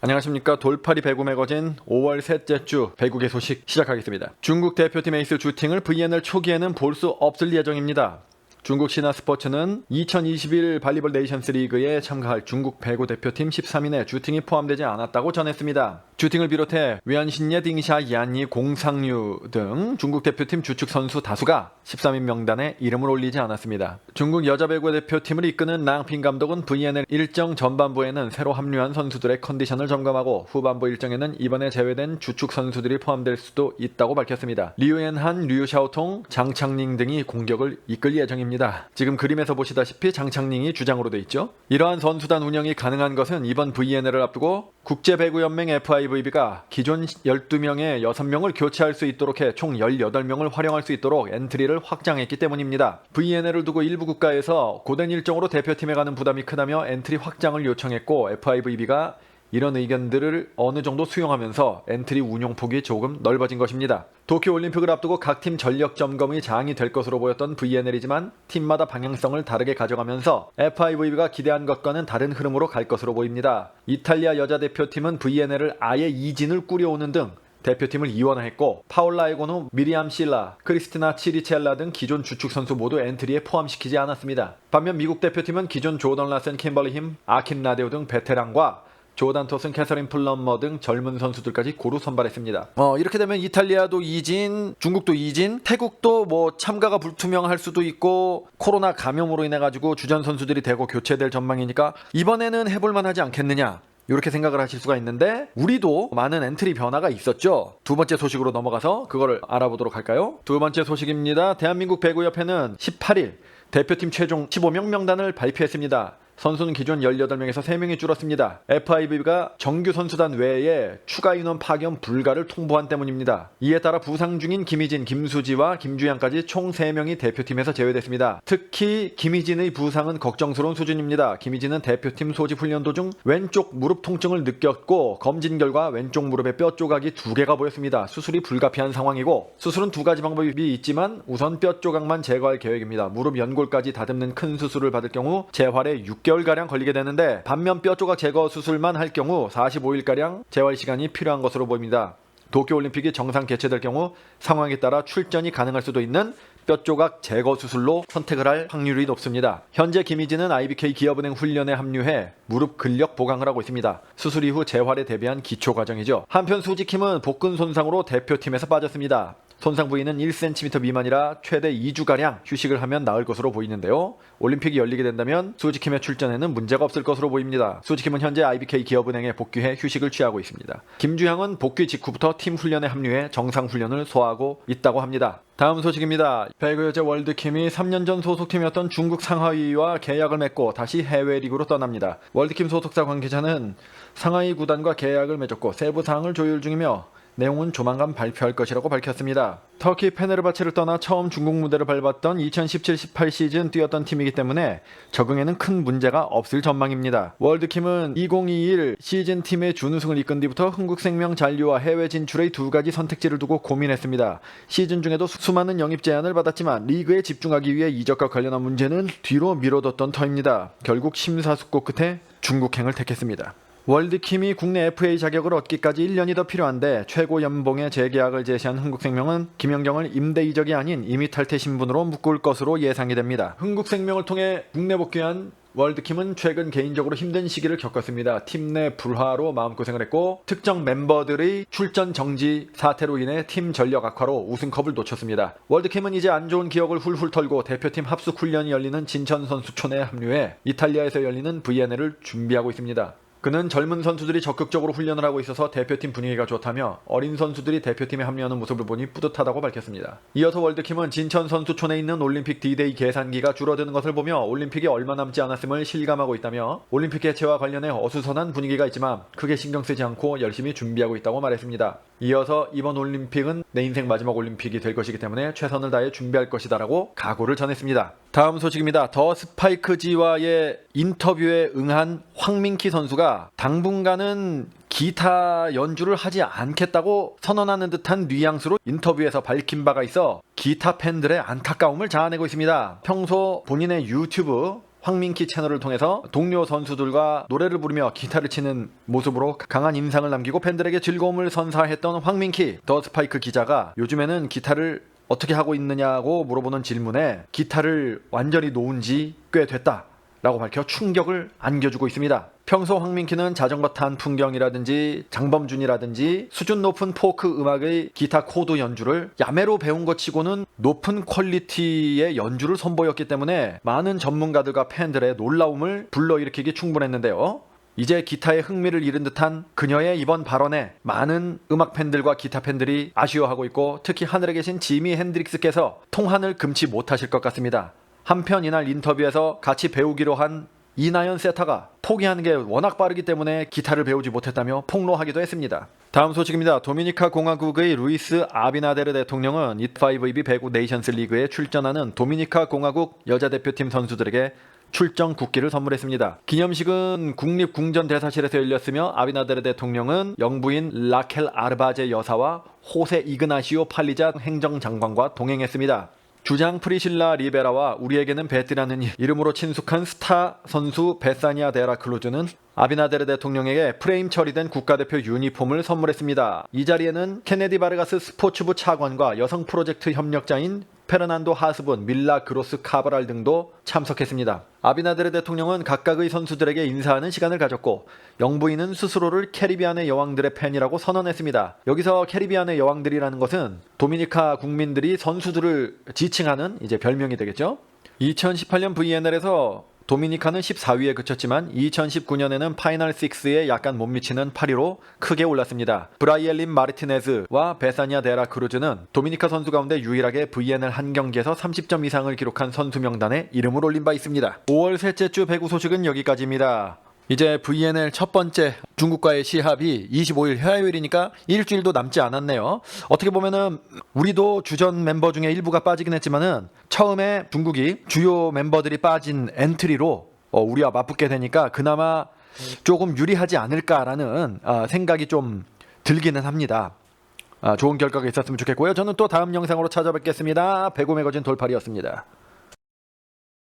안녕하십니까. 돌파리 배구 매거진 5월 셋째 주 배구계 소식 시작하겠습니다. 중국 대표팀 에이스 주팅을 VNL 초기에는 볼 수 없을 예정입니다. 중국 신화스포츠는 2021 발리볼 네이션스 리그에 참가할 중국 배구 대표팀 13인에 주팅이 포함되지 않았다고 전했습니다. 주팅을 비롯해 위안신예, 딩샤, 얀니, 공상류 등 중국 대표팀 주축 선수 다수가 13인 명단에 이름을 올리지 않았습니다. 중국 여자 배구 대표팀을 이끄는 랑핑 감독은 VNL 일정 전반부에는 새로 합류한 선수들의 컨디션을 점검하고 후반부 일정에는 이번에 제외된 주축 선수들이 포함될 수도 있다고 밝혔습니다. 리우엔한, 류샤오통, 장창닝 등이 공격을 이끌 예정입니다. 지금 그림에서 보시다시피 장창닝이 주장으로 돼 있죠. 이러한 선수단 운영이 가능한 것은 이번 VNL을 앞두고 국제배구연맹 FIVB가 기존 12명에 6명을 교체할 수 있도록 해 총 18명을 활용할 수 있도록 엔트리를 확장했기 때문입니다. VNL을 두고 일부 국가에서 고된 일정으로 대표팀에 가는 부담이 크다며 엔트리 확장을 요청했고 FIVB가 이런 의견들을 어느 정도 수용하면서 엔트리 운용폭이 조금 넓어진 것입니다. 도쿄올림픽을 앞두고 각 팀 전력 점검이 장이 될 것으로 보였던 VNL이지만 팀마다 방향성을 다르게 가져가면서 FIVB가 기대한 것과는 다른 흐름으로 갈 것으로 보입니다. 이탈리아 여자 대표팀은 VNL을 아예 이진을 꾸려오는 등 대표팀을 이원화했고 파올라 에고누, 미리암 실라, 크리스티나 치리첼라 등 기존 주축 선수 모두 엔트리에 포함시키지 않았습니다. 반면 미국 대표팀은 기존 조던 라센, 킴벌리 힘, 아킨 라데오 등 베테랑과 조단 토슨, 캐서린 플럼머 등 젊은 선수들까지 고루 선발했습니다. 이렇게 되면 이탈리아도 이진, 중국도 이진, 태국도 참가가 불투명할 수도 있고 코로나 감염으로 인해 가지고 주전 선수들이 대거 교체될 전망이니까 이번에는 해볼만 하지 않겠느냐, 이렇게 생각을 하실 수가 있는데 우리도 많은 엔트리 변화가 있었죠. 두 번째 소식으로 넘어가서 그거를 알아보도록 할까요? 두 번째 소식입니다. 대한민국 배구협회는 18일 대표팀 최종 15명 명단을 발표했습니다. 선수는 기존 18명에서 3명이 줄었습니다. FIVB가 정규 선수단 외에 추가 인원 파견 불가를 통보한 때문입니다. 이에 따라 부상 중인 김희진, 김수지와 김주양까지 총 3명이 대표팀에서 제외됐습니다. 특히 김희진의 부상은 걱정스러운 수준입니다. 김희진은 대표팀 소집 훈련 도중 왼쪽 무릎 통증을 느꼈고 검진 결과 왼쪽 무릎에 뼈 조각이 2개가 보였습니다. 수술이 불가피한 상황이고 수술은 2가지 방법이 있지만 우선 뼈 조각만 제거할 계획입니다. 무릎 연골까지 다듬는 큰 수술을 받을 경우 재활에 6개월가량 걸리게 되는데 반면 뼈 조각 제거 수술만 할 경우 45일가량 재활 시간이 필요한 것으로 보입니다. 도쿄올림픽이 정상 개최될 경우 상황에 따라 출전이 가능할 수도 있는 뼈 조각 제거 수술로 선택을 할 확률이 높습니다. 현재 김희진은 IBK 기업은행 훈련에 합류해 무릎 근력 보강을 하고 있습니다. 수술 이후 재활에 대비한 기초 과정이죠. 한편 수지킴은 복근 손상으로 대표팀에서 빠졌습니다. 손상 부위는 1cm 미만이라 최대 2주가량 휴식을 하면 나을 것으로 보이는데요. 올림픽이 열리게 된다면 수지킴의 출전에는 문제가 없을 것으로 보입니다. 수지킴은 현재 IBK 기업은행에 복귀해 휴식을 취하고 있습니다. 김주향은 복귀 직후부터 팀 훈련에 합류해 정상 훈련을 소화하고 있다고 합니다. 다음 소식입니다. 배구 여자 월드킴이 3년 전 소속팀이었던 중국 상하이와 계약을 맺고 다시 해외 리그로 떠납니다. 월드킴 소속사 관계자는 상하이 구단과 계약을 맺었고 세부 사항을 조율 중이며 내용은 조만간 발표할 것이라고 밝혔습니다. 터키 페네르바체를 떠나 처음 중국 무대를 밟았던 2017-18 시즌 뛰었던 팀이기 때문에 적응에는 큰 문제가 없을 전망입니다. 월드킴은 2021 시즌 팀의 준우승을 이끈 뒤부터 흥국생명 잔류와 해외 진출의 2가지 선택지를 두고 고민했습니다. 시즌 중에도 수많은 영입 제안을 받았지만 리그에 집중하기 위해 이적과 관련한 문제는 뒤로 미뤄뒀던 터입니다. 결국 심사숙고 끝에 중국행을 택했습니다. 월드킴이 국내 FA 자격을 얻기까지 1년이 더 필요한데 최고 연봉의 재계약을 제시한 흥국생명은 김연경을 임대 이적이 아닌 임의 탈퇴 신분으로 묶을 것으로 예상이 됩니다. 흥국생명을 통해 국내 복귀한 월드킴은 최근 개인적으로 힘든 시기를 겪었습니다. 팀 내 불화로 마음고생을 했고 특정 멤버들의 출전 정지 사태로 인해 팀 전력 악화로 우승컵을 놓쳤습니다. 월드킴은 이제 안 좋은 기억을 훌훌 털고 대표팀 합숙 훈련이 열리는 진천선수촌에 합류해 이탈리아에서 열리는 VNL을 준비하고 있습니다. 그는 젊은 선수들이 적극적으로 훈련을 하고 있어서 대표팀 분위기가 좋다며 어린 선수들이 대표팀에 합류하는 모습을 보니 뿌듯하다고 밝혔습니다. 이어서 월드킴은 진천 선수촌에 있는 올림픽 D-Day 계산기가 줄어드는 것을 보며 올림픽이 얼마 남지 않았음을 실감하고 있다며 올림픽 개최와 관련해 어수선한 분위기가 있지만 크게 신경 쓰지 않고 열심히 준비하고 있다고 말했습니다. 이어서 이번 올림픽은 내 인생 마지막 올림픽이 될 것이기 때문에 최선을 다해 준비할 것이다라고 각오를 전했습니다. 다음 소식입니다. 더 스파이크지와의 인터뷰에 응한 황민키 선수가 당분간은 기타 연주를 하지 않겠다고 선언하는 듯한 뉘앙스로 인터뷰에서 밝힌 바가 있어 기타 팬들의 안타까움을 자아내고 있습니다. 평소 본인의 유튜브 황민키 채널을 통해서 동료 선수들과 노래를 부르며 기타를 치는 모습으로 강한 인상을 남기고 팬들에게 즐거움을 선사했던 황민키. 더 스파이크 기자가 요즘에는 기타를 어떻게 하고 있느냐고 물어보는 질문에 기타를 완전히 놓은 지 꽤 됐다 라고 밝혀 충격을 안겨주고 있습니다. 평소 황민키는 자전거 탄 풍경이라든지 장범준이라든지 수준 높은 포크 음악의 기타 코드 연주를 야매로 배운 것 치고는 높은 퀄리티의 연주를 선보였기 때문에 많은 전문가들과 팬들의 놀라움을 불러일으키기 충분했는데요. 이제 기타에 흥미를 잃은 듯한 그녀의 이번 발언에 많은 음악 팬들과 기타 팬들이 아쉬워하고 있고, 특히 하늘에 계신 지미 핸드릭스께서 통한을 금치 못하실 것 같습니다. 한편 이날 인터뷰에서 같이 배우기로 한 이나연 세타가 포기하는 게 워낙 빠르기 때문에 기타를 배우지 못했다며 폭로하기도 했습니다. 다음 소식입니다. 도미니카 공화국의 루이스 아비나데르 대통령은 이트5EB 배구 네이션스 리그에 출전하는 도미니카 공화국 여자 대표팀 선수들에게 출정 국기를 선물했습니다. 기념식은 국립궁전대사실에서 열렸으며 아비나데르 대통령은 영부인 라켈 아르바제 여사와 호세 이그나시오 팔리자 행정장관과 동행했습니다. 주장 프리실라 리베라와 우리에게는 베티라는 이름으로 친숙한 스타 선수 베사니아 데라 클루즈는 아비나데르 대통령에게 프레임 처리된 국가대표 유니폼을 선물했습니다. 이 자리에는 케네디 바르가스 스포츠부 차관과 여성 프로젝트 협력자인 페르난도 하스본, 밀라 그로스 카바랄 등도 참석했습니다. 아비나데르 대통령은 각각의 선수들에게 인사하는 시간을 가졌고, 영부인은 스스로를 캐리비안의 여왕들의 팬이라고 선언했습니다. 여기서 캐리비안의 여왕들이라는 것은 도미니카 국민들이 선수들을 지칭하는 이제 별명이 되겠죠. 2018년 VNL에서 도미니카는 14위에 그쳤지만 2019년에는 파이널 6에 약간 못 미치는 8위로 크게 올랐습니다. 브라이엘린 마르티네즈와 베사니아 데라 크루즈는 도미니카 선수 가운데 유일하게 VNL 한 경기에서 30점 이상을 기록한 선수 명단에 이름을 올린 바 있습니다. 5월 셋째 주 배구 소식은 여기까지입니다. 이제 VNL 첫 번째 중국과의 시합이 25일 화요일이니까 일주일도 남지 않았네요. 어떻게 보면은 우리도 주전 멤버 중에 일부가 빠지긴 했지만은 처음에 중국이 주요 멤버들이 빠진 엔트리로 우리와 맞붙게 되니까 그나마 조금 유리하지 않을까라는 생각이 좀 들기는 합니다. 좋은 결과가 있었으면 좋겠고요. 저는 또 다음 영상으로 찾아뵙겠습니다. 배구 매거진 돌팔이었습니다.